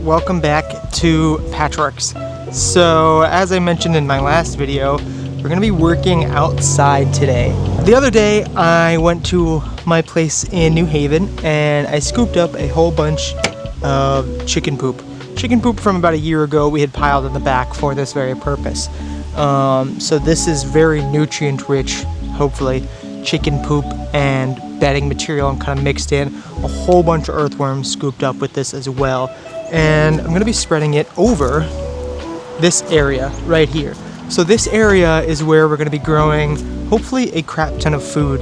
welcome back to Patchworks. So as I mentioned in my last video, we're gonna be working outside today. The other day I went to my place in New Haven and I scooped up a whole bunch of chicken poop. Chicken poop from about a year ago we had piled in the back for this very purpose. So this is very nutrient rich, hopefully, chicken poop and bedding material and kind of mixed in. A whole bunch of earthworms scooped up with this as well. And I'm gonna be spreading it over this area right here. So this area is where we're gonna be growing hopefully a crap ton of food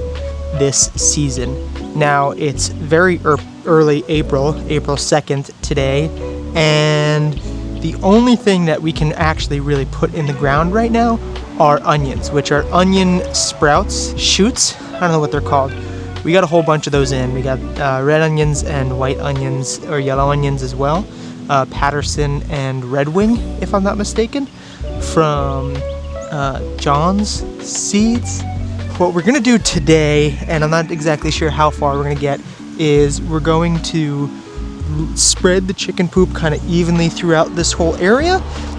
this season. Now it's very early April 2nd today, and the only thing that we can actually really put in the ground right now are onions, which are onion sprouts, shoots, I don't know what they're called. We got a whole bunch of those in. We got red onions and white onions, or yellow onions as well. Patterson and Red Wing, if I'm not mistaken, from John's Seeds. What we're gonna do today, and I'm not exactly sure how far we're gonna get, is we're going to spread the chicken poop kind of evenly throughout this whole area.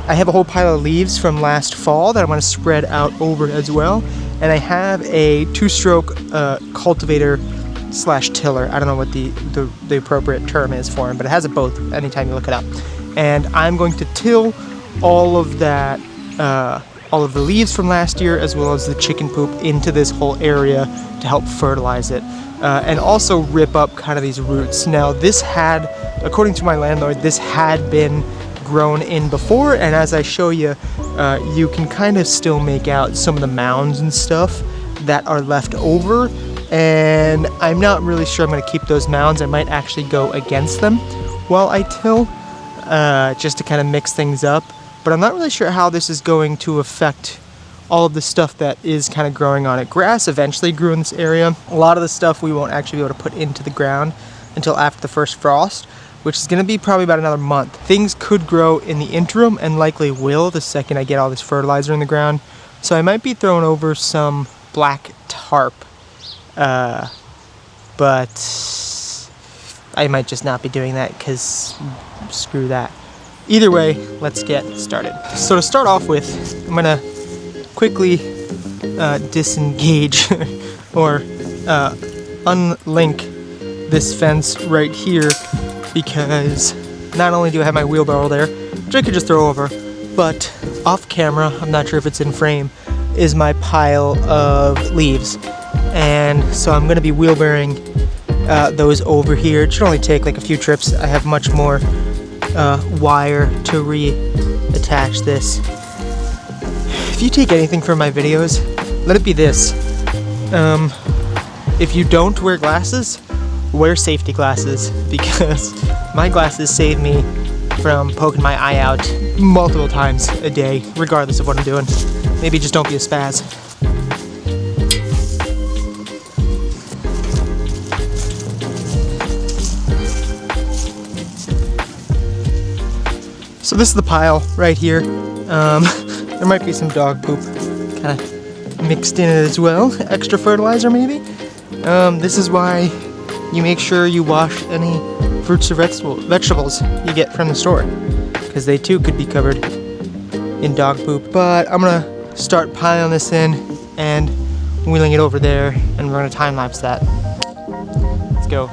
I have a whole pile of leaves from last fall that I'm gonna spread out over as well. And I have a two-stroke cultivator slash tiller. I don't know what the appropriate term is for him, but it has it both anytime you look it up. And I'm going to till all of that, all of the leaves from last year, as well as the chicken poop, into this whole area to help fertilize it. And also rip up kind of these roots. Now this had, according to my landlord, this had been grown in before, and as I show you, you can kind of still make out some of the mounds and stuff that are left over, and I'm not really sure I'm going to keep those mounds. I might actually go against them while I till, just to kind of mix things up, but I'm not really sure how this is going to affect all of the stuff that is kind of growing on it. Grass eventually grew in this area. A lot of the stuff we won't actually be able to put into the ground until after the first frost, which is going to be probably about another month. Things could grow in the interim, and likely will the second I get all this fertilizer in the ground. So I might be throwing over some black tarp, but I might just not be doing that because screw that. Either way, let's get started. So to start off with, I'm going to quickly disengage or unlink this fence right here, because not only do I have my wheelbarrow there, which I could just throw over, but off camera, I'm not sure if it's in frame, is my pile of leaves. And so I'm gonna be wheelbarrowing those over here. It should only take like a few trips. I have much more wire to reattach this. If you take anything from my videos, let it be this. If you don't wear glasses, wear safety glasses, because my glasses save me from poking my eye out multiple times a day, regardless of what I'm doing. Maybe just don't be a spaz. So this is the pile right here. There might be some dog poop kind of mixed in it as well. Extra fertilizer maybe. This is why you make sure you wash any fruits or vegetables you get from the store, because they too could be covered in dog poop. But I'm gonna start piling this in and wheeling it over there, and we're gonna time lapse that. Let's go.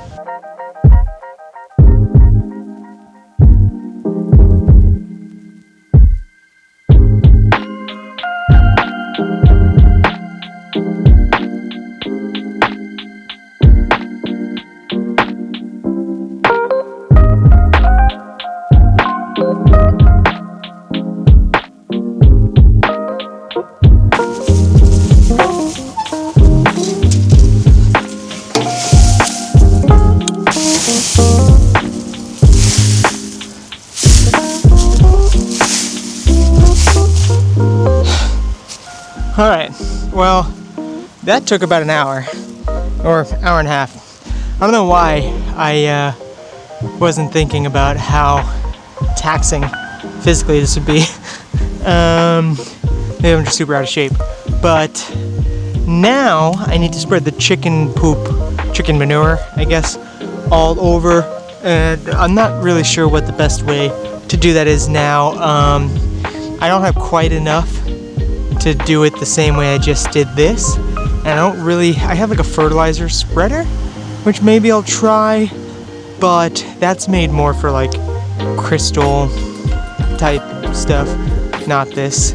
Alright, well, that took about an hour, or hour and a half. I don't know why I wasn't thinking about how taxing physically this would be. Maybe I'm just super out of shape. But now I need to spread the chicken poop, chicken manure, I guess, all over and I'm not really sure what the best way to do that is now. I don't have quite enough to do it the same way I just did this, and I have like a fertilizer spreader, which maybe I'll try, but that's made more for like crystal type stuff, not this.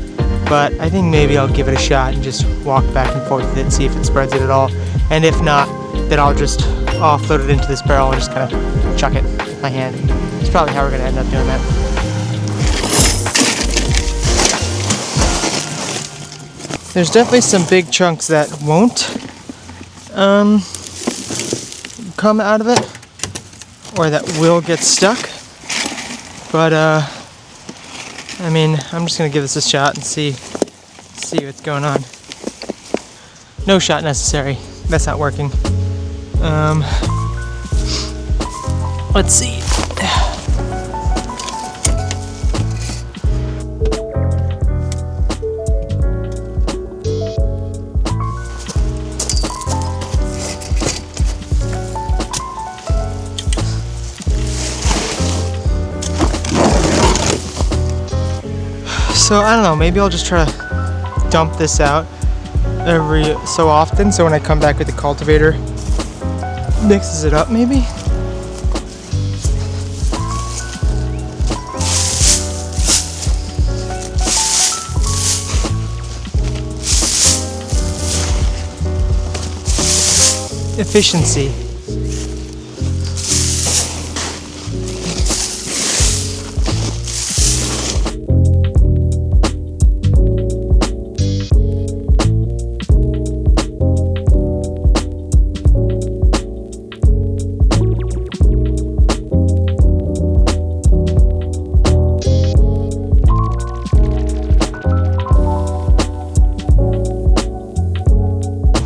But I think maybe I'll give it a shot and just walk back and forth with it, see if it spreads it at all, and if not, then I'll just offload it into this barrel and just kind of chuck it with my hand. It's probably how we're gonna end up doing that. There's definitely some big chunks that won't come out of it, or that will get stuck. But I mean, I'm just gonna give this a shot and see what's going on. No shot necessary. That's not working. Let's see. So I don't know, maybe I'll just try to dump this out every so often, so when I come back with the cultivator, mixes it up maybe? Efficiency.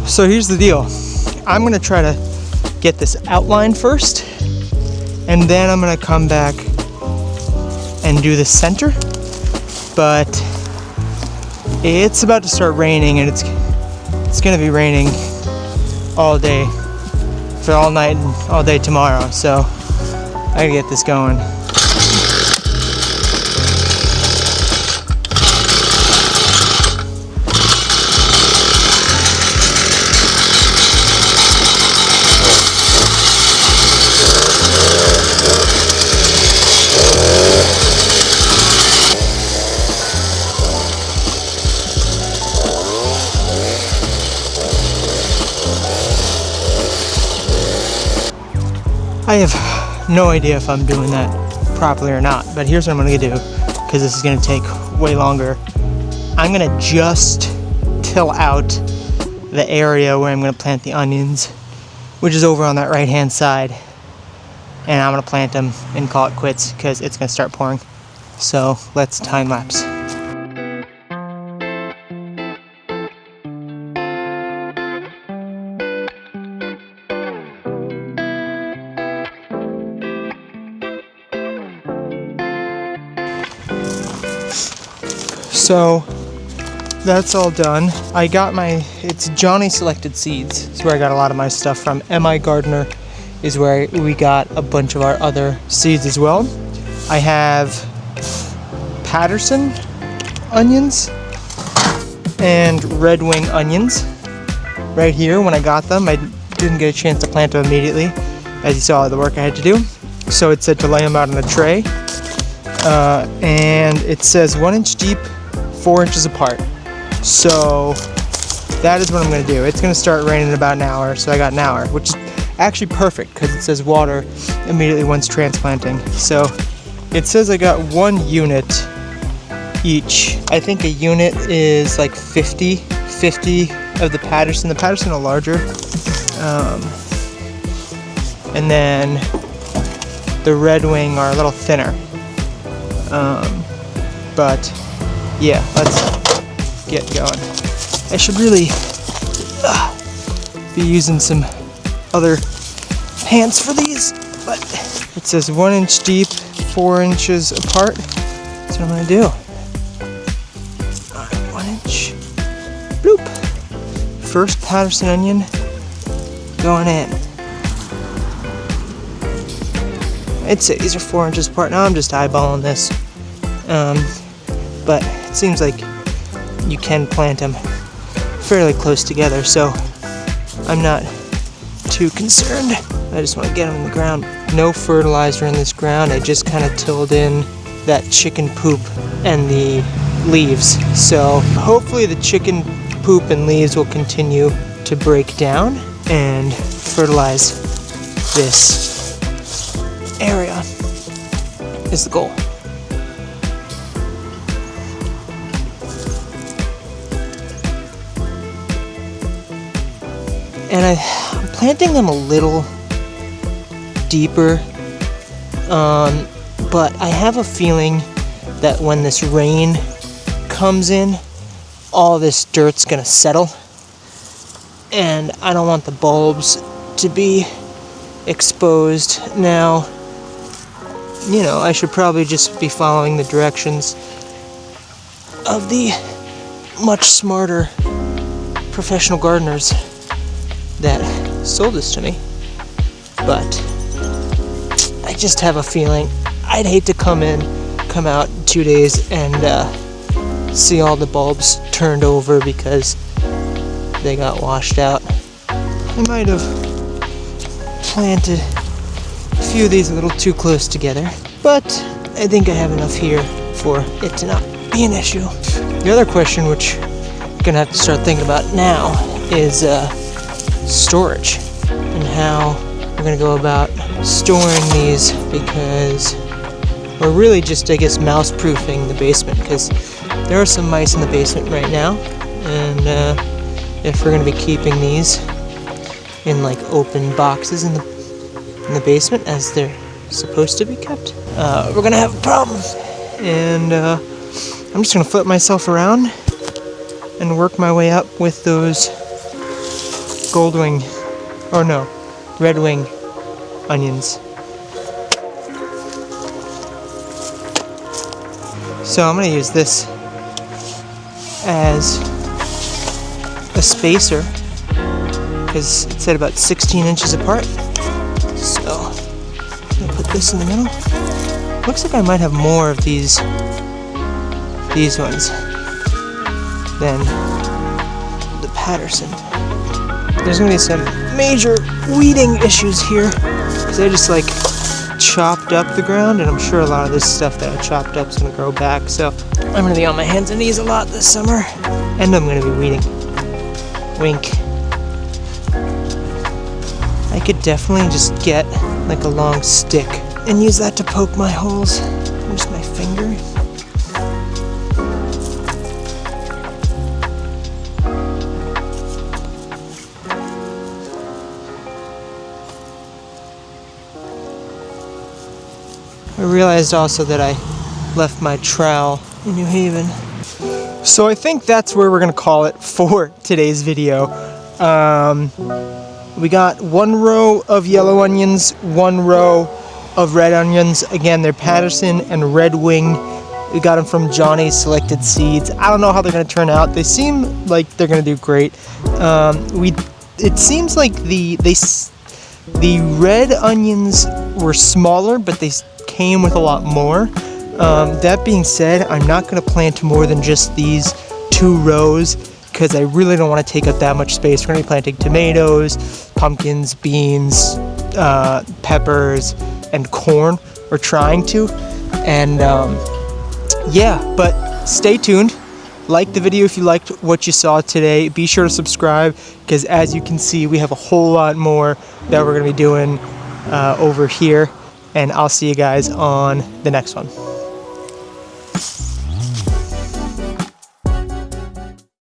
So here's the deal. I'm gonna try to get this outline first, and then I'm gonna come back and do the center. But it's about to start raining, and it's gonna be raining all day for all night and all day tomorrow. So I gotta get this going. I have no idea if I'm doing that properly or not, but here's what I'm gonna do, because this is gonna take way longer. I'm gonna just till out the area where I'm gonna plant the onions, which is over on that right hand side, and I'm gonna plant them and call it quits because it's gonna start pouring. So let's time lapse. So that's all done. I got it's Johnny Selected Seeds. It's where I got a lot of my stuff from. M.I. Gardener is where we got a bunch of our other seeds as well. I have Patterson onions and Red Wing onions right here. When I got them, I didn't get a chance to plant them immediately, as you saw the work I had to do. So it said to lay them out on a tray. And it says 1 inch deep, 4 inches apart. So that is what I'm going to do. It's going to start raining in about an hour, so I got an hour, which is actually perfect because it says water immediately once transplanting. So it says I got 1 unit each. I think a unit is like 50 of the Patterson. The Patterson are larger. And then the Red Wing are a little thinner. But yeah, let's get going. I should really be using some other pants for these, but it says 1 inch deep, 4 inches apart. That's what I'm gonna do. All right, 1 inch, bloop. First Patterson onion going in. I'd say these are 4 inches apart. Now I'm just eyeballing this. But it seems like you can plant them fairly close together, so I'm not too concerned. I just want to get them in the ground. No fertilizer in this ground. I just kind of tilled in that chicken poop and the leaves. So hopefully the chicken poop and leaves will continue to break down and fertilize this area is the goal. And I'm planting them a little deeper, but I have a feeling that when this rain comes in, all this dirt's gonna settle, and I don't want the bulbs to be exposed. Now, you know, I should probably just be following the directions of the much smarter professional gardeners that sold this to me, but I just have a feeling I'd hate to come out in 2 days and see all the bulbs turned over because they got washed out. I might have planted a few of these a little too close together, but I think I have enough here for it to not be an issue. The other question, which I'm gonna have to start thinking about now, is storage and how we're gonna go about storing these, because we're really just, I guess, mouse proofing the basement, because there are some mice in the basement right now, and if we're gonna be keeping these in like open boxes in the basement as they're supposed to be kept, we're gonna have a problem. And I'm just gonna flip myself around and work my way up with those red wing onions. So I'm gonna use this as a spacer because it's at about 16 inches apart. So I'm gonna put this in the middle. Looks like I might have more of these ones than the Patterson. There's gonna be some major weeding issues here because I just like chopped up the ground, and I'm sure a lot of this stuff that I chopped up is gonna grow back. So I'm gonna be on my hands and knees a lot this summer, and I'm gonna be weeding. Wink. I could definitely just get like a long stick and use that to poke my holes. Here's my finger. I realized also that I left my trowel in New Haven. So I think that's where we're gonna call it for today's video. We got 1 row of yellow onions, 1 row of red onions. Again, they're Patterson and Red Wing. We got them from Johnny's Selected Seeds. I don't know how they're gonna turn out. They seem like they're gonna do great. It seems like the red onions were smaller, but they came with a lot more. That being said, I'm not going to plant more than just these 2 rows because I really don't want to take up that much space. We're going to be planting tomatoes, pumpkins, beans, peppers, and corn. We're trying to. And yeah, but stay tuned. Like the video if you liked what you saw today. Be sure to subscribe because as you can see, we have a whole lot more that we're going to be doing over here. And I'll see you guys on the next one.